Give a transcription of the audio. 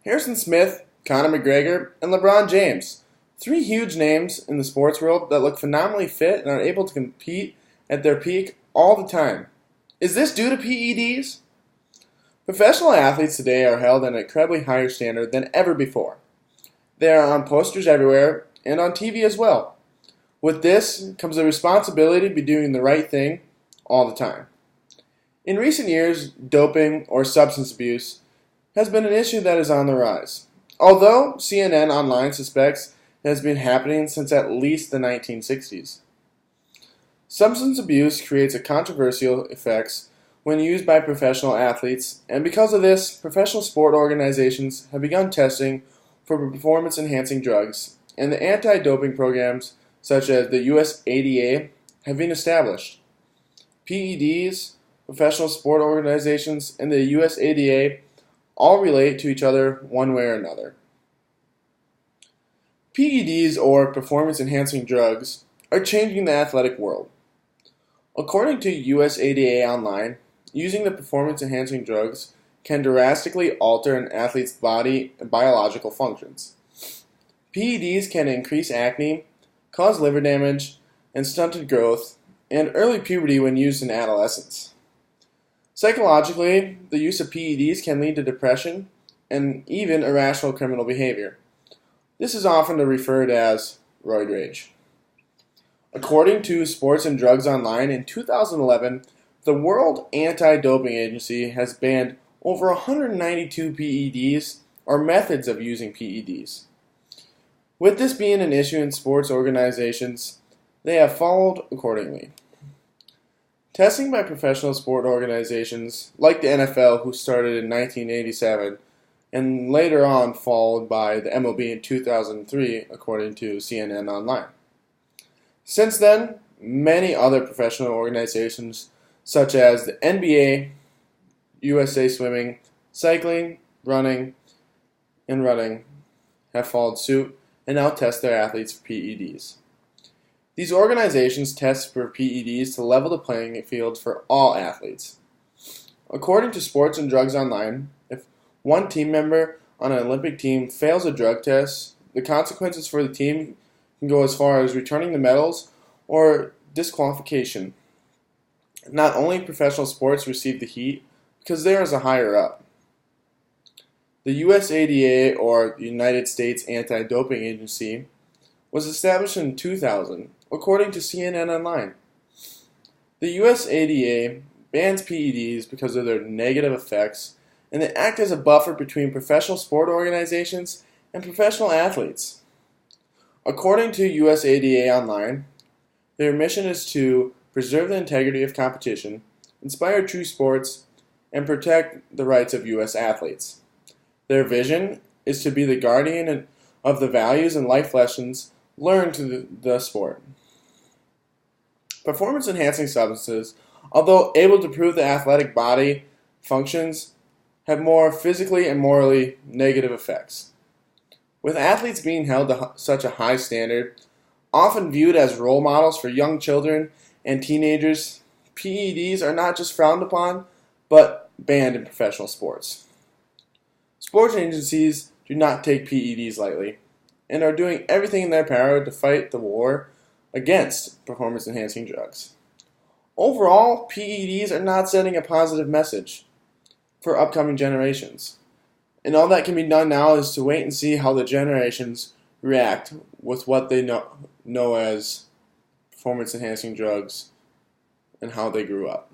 Harrison Smith, Conor McGregor, and LeBron James. Three huge names in the sports world that look phenomenally fit and are able to compete at their peak all the time. Is this due to PEDs? Professional athletes today are held at an incredibly higher standard than ever before. They are on posters everywhere and on TV as well. With this comes the responsibility to be doing the right thing all the time. In recent years, doping or substance abuse has been an issue that is on the rise. Although CNN Online suspects it has been happening since at least the 1960s. Substance abuse creates a controversial effects when used by professional athletes, and because of this, professional sport organizations have begun testing for performance-enhancing drugs, and the anti-doping programs such as the USADA have been established. PEDs, professional sport organizations, and the USADA all relate to each other one way or another. PEDs, or performance-enhancing drugs, are changing the athletic world. According to USADA Online, using the performance-enhancing drugs can drastically alter an athlete's body and biological functions. PEDs can increase acne, cause liver damage, and stunted growth, and early puberty when used in adolescence. Psychologically, the use of PEDs can lead to depression and even irrational criminal behavior. This is often referred as roid rage. According to Sports and Drugs Online, in 2011, the World Anti-Doping Agency has banned over 192 PEDs or methods of using PEDs. With this being an issue in sports organizations, they have followed accordingly. Testing by professional sport organizations like the NFL, who started in 1987, and later on followed by the MLB in 2003, according to CNN Online. Since then, many other professional organizations such as the NBA, USA Swimming, cycling, running, and running have followed suit and now test their athletes for PEDs. These organizations test for PEDs to level the playing field for all athletes. According to Sports and Drugs Online, if one team member on an Olympic team fails a drug test, the consequences for the team can go as far as returning the medals or disqualification. Not only professional sports receive the heat because there is a higher up. The USADA, or United States Anti-Doping Agency, was established in 2000, according to CNN Online. The USADA bans PEDs because of their negative effects, and they act as a buffer between professional sport organizations and professional athletes. According to USADA Online, their mission is to preserve the integrity of competition, inspire true sports, and protect the rights of U.S. athletes. Their vision is to be the guardian of the values and life lessons learned through the sport. Performance-enhancing substances, although able to improve the athletic body functions, have more physically and morally negative effects. With athletes being held to such a high standard, often viewed as role models for young children and teenagers, PEDs are not just frowned upon, but banned in professional sports. Sports agencies do not take PEDs lightly, and are doing everything in their power to fight the war against performance-enhancing drugs. Overall, PEDs are not sending a positive message for upcoming generations. And all that can be done now is to wait and see how the generations react with what they know as performance-enhancing drugs and how they grew up.